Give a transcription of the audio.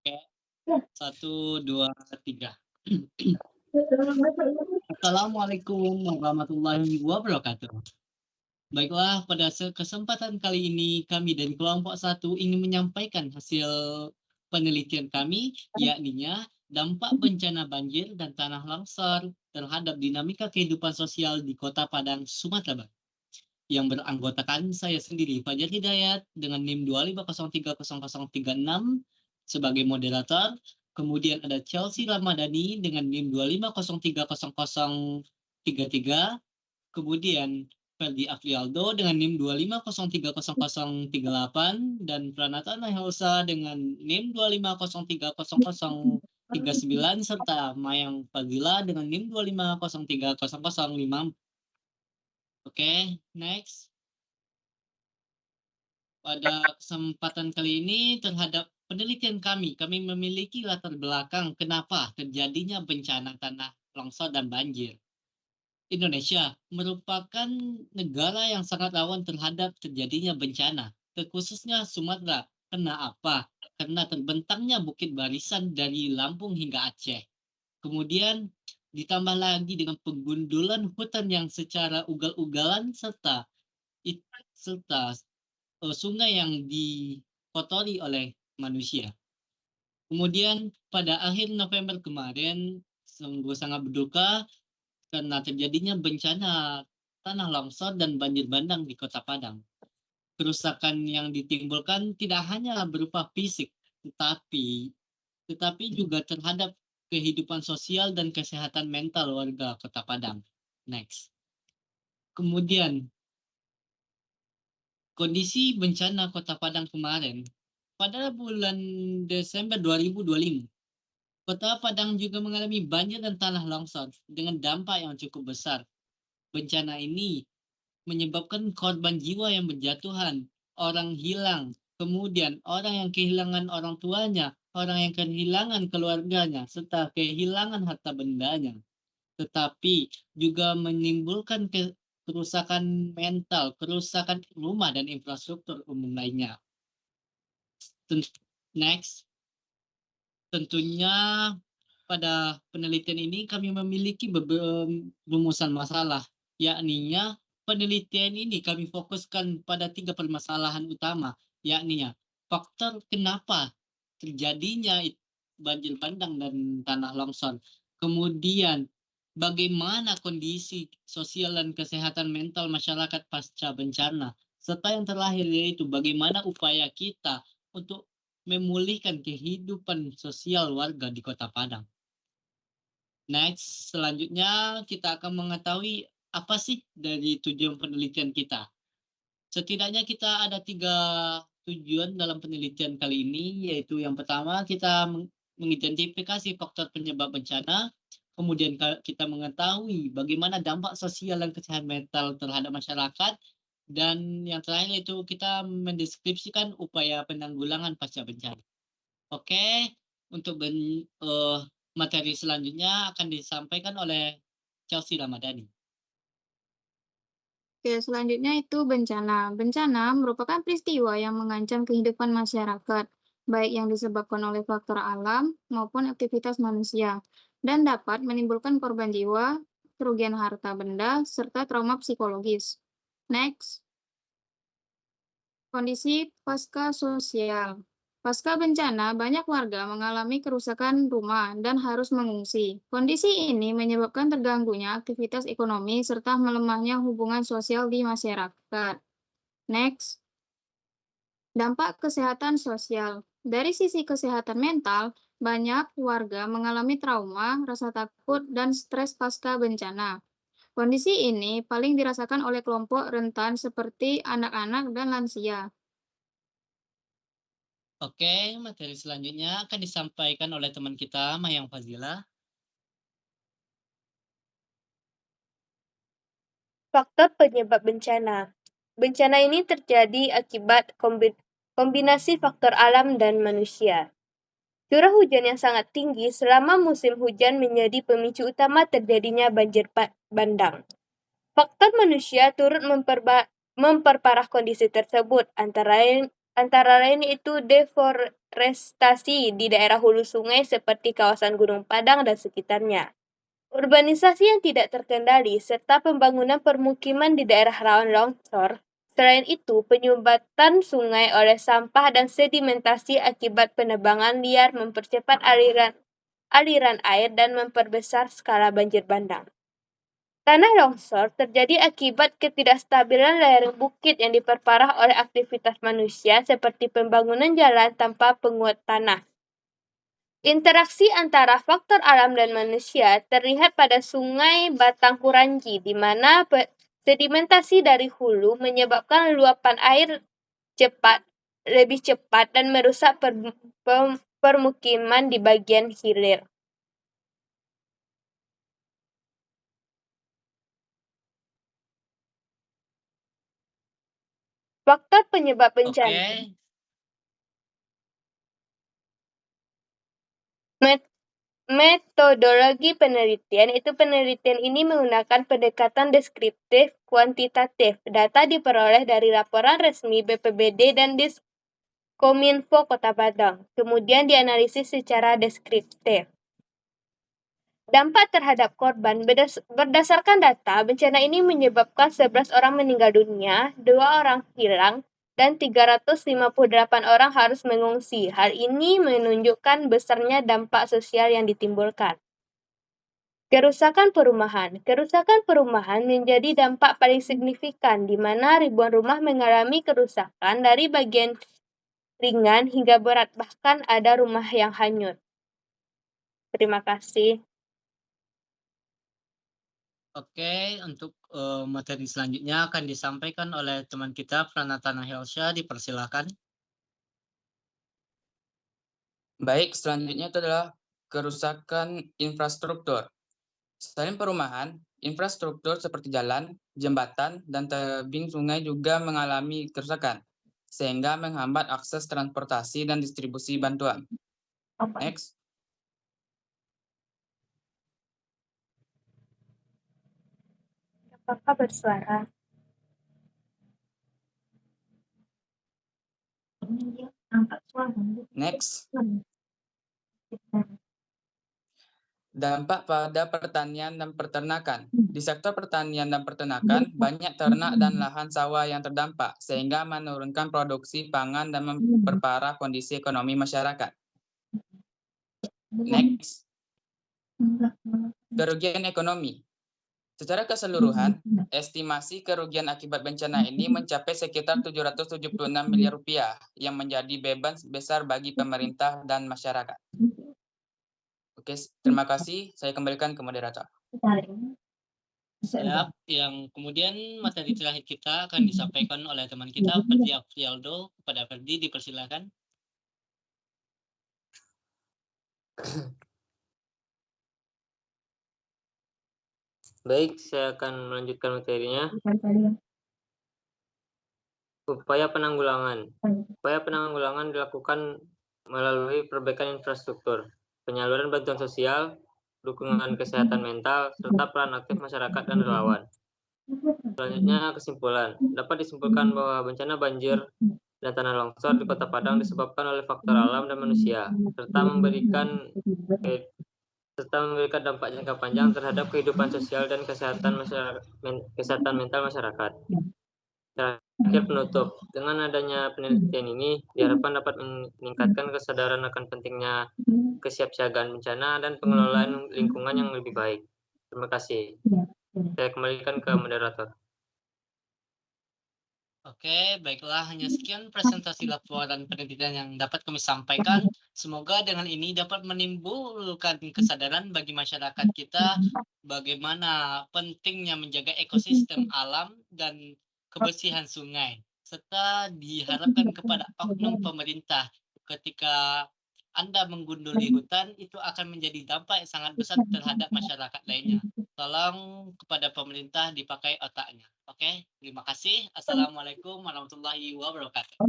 Oke, 1, 2, 3. Assalamualaikum warahmatullahi wabarakatuh. Baiklah, pada kesempatan kali ini kami dari kelompok 1 ingin menyampaikan hasil penelitian kami, yakninya dampak bencana banjir dan tanah longsor terhadap dinamika kehidupan sosial di Kota Padang, Sumatera Barat. Yang beranggotakan saya sendiri, Fajar Hidayat, dengan NIM 2503036 sebagai moderator. Kemudian ada Chelsea Ramadhani dengan NIM 2503033. Kemudian Ferdi Afrialdo dengan NIM 2503038 dan Pranata Nahelsa dengan NIM 2503039 serta Mayang Fadila dengan NIM 2503005. Oke, next. Pada kesempatan kali ini terhadap penelitian kami memiliki latar belakang kenapa terjadinya bencana tanah longsor dan banjir. Indonesia merupakan negara yang sangat rawan terhadap terjadinya bencana, terkhususnya Sumatera. Kenapa? Karena terbentangnya bukit barisan dari Lampung hingga Aceh. Kemudian ditambah lagi dengan penggundulan hutan yang secara ugal-ugalan serta sungai yang dikotori oleh manusia. Kemudian pada akhir November kemarin sungguh sangat berduka karena terjadinya bencana tanah longsor dan banjir bandang di Kota Padang. Kerusakan yang ditimbulkan tidak hanya berupa fisik, tetapi juga terhadap kehidupan sosial dan kesehatan mental warga Kota Padang. Next. Kemudian kondisi bencana Kota Padang kemarin, pada bulan Desember 2025, Kota Padang juga mengalami banjir dan tanah longsor dengan dampak yang cukup besar. Bencana ini menyebabkan korban jiwa yang berjatuhan, orang hilang, kemudian orang yang kehilangan orang tuanya, orang yang kehilangan keluarganya, serta kehilangan harta bendanya. Tetapi juga menimbulkan kerusakan mental, kerusakan rumah dan infrastruktur umum lainnya. Next. Tentunya pada penelitian ini kami memiliki rumusan masalah, yakninya penelitian ini kami fokuskan pada 3 permasalahan utama, yakninya faktor kenapa terjadinya banjir bandang dan tanah longsor. Kemudian bagaimana kondisi sosial dan kesehatan mental masyarakat pasca bencana. Serta yang terakhir yaitu bagaimana upaya kita untuk memulihkan kehidupan sosial warga di Kota Padang. Next, selanjutnya kita akan mengetahui apa sih dari tujuan penelitian kita. Setidaknya kita ada 3 tujuan dalam penelitian kali ini, yaitu yang pertama kita mengidentifikasi faktor penyebab bencana, kemudian kita mengetahui bagaimana dampak sosial dan kesehatan mental terhadap masyarakat, dan yang terakhir itu kita mendeskripsikan upaya penanggulangan pasca bencana. Oke, untuk materi selanjutnya akan disampaikan oleh Chelsea Ramadhani. Oke, selanjutnya itu bencana. Bencana merupakan peristiwa yang mengancam kehidupan masyarakat, baik yang disebabkan oleh faktor alam maupun aktivitas manusia, dan dapat menimbulkan korban jiwa, kerugian harta benda, serta trauma psikologis. Next. Kondisi pasca sosial. Pasca bencana, banyak warga mengalami kerusakan rumah dan harus mengungsi. Kondisi ini menyebabkan terganggunya aktivitas ekonomi serta melemahnya hubungan sosial di masyarakat. Next, dampak kesehatan sosial. Dari sisi kesehatan mental, banyak warga mengalami trauma, rasa takut, dan stres pasca bencana. Kondisi ini paling dirasakan oleh kelompok rentan seperti anak-anak dan lansia. Oke, materi selanjutnya akan disampaikan oleh teman kita, Mayang Fazila. Faktor penyebab bencana. Bencana ini terjadi akibat kombinasi faktor alam dan manusia. Curah hujan yang sangat tinggi selama musim hujan menjadi pemicu utama terjadinya banjir bandang. Faktor manusia turut memperparah kondisi tersebut, antara lain Antara lain yaitu deforestasi di daerah hulu sungai seperti kawasan Gunung Padang dan sekitarnya, urbanisasi yang tidak terkendali, serta pembangunan permukiman di daerah rawan longsor. Selain itu, penyumbatan sungai oleh sampah dan sedimentasi akibat penebangan liar mempercepat aliran air dan memperbesar skala banjir bandang. Tanah longsor terjadi akibat ketidakstabilan lereng bukit yang diperparah oleh aktivitas manusia seperti pembangunan jalan tanpa penguat tanah. Interaksi antara faktor alam dan manusia terlihat pada Sungai Batang Kuranji, di mana sedimentasi dari hulu menyebabkan luapan air lebih cepat dan merusak permukiman di bagian hilir. Faktor penyebab bencana. Oke, Metodologi penelitian ini menggunakan pendekatan deskriptif kuantitatif. Data diperoleh dari laporan resmi BPBD dan Diskominfo Kota Padang, kemudian dianalisis secara deskriptif. Dampak terhadap korban. Berdasarkan data, bencana ini menyebabkan 11 orang meninggal dunia, 2 orang hilang, dan 358 orang harus mengungsi. Hal ini menunjukkan besarnya dampak sosial yang ditimbulkan. Kerusakan perumahan. Kerusakan perumahan menjadi dampak paling signifikan, di mana ribuan rumah mengalami kerusakan dari bagian ringan hingga berat, bahkan ada rumah yang hanyut. Terima kasih. oke. Untuk materi selanjutnya akan disampaikan oleh teman kita Pranata Nahelsha. Dipersilakan. Baik, selanjutnya itu adalah kerusakan infrastruktur. Selain perumahan, infrastruktur seperti jalan, jembatan, dan tebing sungai juga mengalami kerusakan, sehingga menghambat akses transportasi dan distribusi bantuan. Next. Apakah bersuara? Next. Dampak pada pertanian dan peternakan. Di sektor pertanian dan peternakan, banyak ternak dan lahan sawah yang terdampak, sehingga menurunkan produksi pangan dan memperparah kondisi ekonomi masyarakat. Next. Kerugian ekonomi. Secara keseluruhan, estimasi kerugian akibat bencana ini mencapai sekitar 776 miliar rupiah, yang menjadi beban besar bagi pemerintah dan masyarakat. Oke, terima kasih. Saya kembalikan ke moderator. Siap. Yang kemudian materi terakhir kita akan disampaikan oleh teman kita Ferdi Afrialdo. Kepada Ferdi, dipersilakan. Baik, saya akan melanjutkan materinya. Upaya penanggulangan. Upaya penanggulangan dilakukan melalui perbaikan infrastruktur, penyaluran bantuan sosial, dukungan kesehatan mental, serta peran aktif masyarakat dan relawan. Selanjutnya, kesimpulan. Dapat disimpulkan bahwa bencana banjir dan tanah longsor di Kota Padang disebabkan oleh faktor alam dan manusia, serta memberikan dampak jangka panjang terhadap kehidupan sosial dan kesehatan mental masyarakat. Terakhir, penutup. Dengan adanya penelitian ini, diharapkan dapat meningkatkan kesadaran akan pentingnya kesiapsiagaan bencana dan pengelolaan lingkungan yang lebih baik. Terima kasih. Saya kembalikan ke moderator. Oke, baiklah. Hanya sekian presentasi laporan penelitian yang dapat kami sampaikan. Semoga dengan ini dapat menimbulkan kesadaran bagi masyarakat kita bagaimana pentingnya menjaga ekosistem alam dan kebersihan sungai. Serta diharapkan kepada oknum pemerintah ketika Anda menggunduli hutan, itu akan menjadi dampak yang sangat besar terhadap masyarakat lainnya. Tolong kepada pemerintah dipakai otaknya. Oke, terima kasih. Assalamualaikum warahmatullahi wabarakatuh.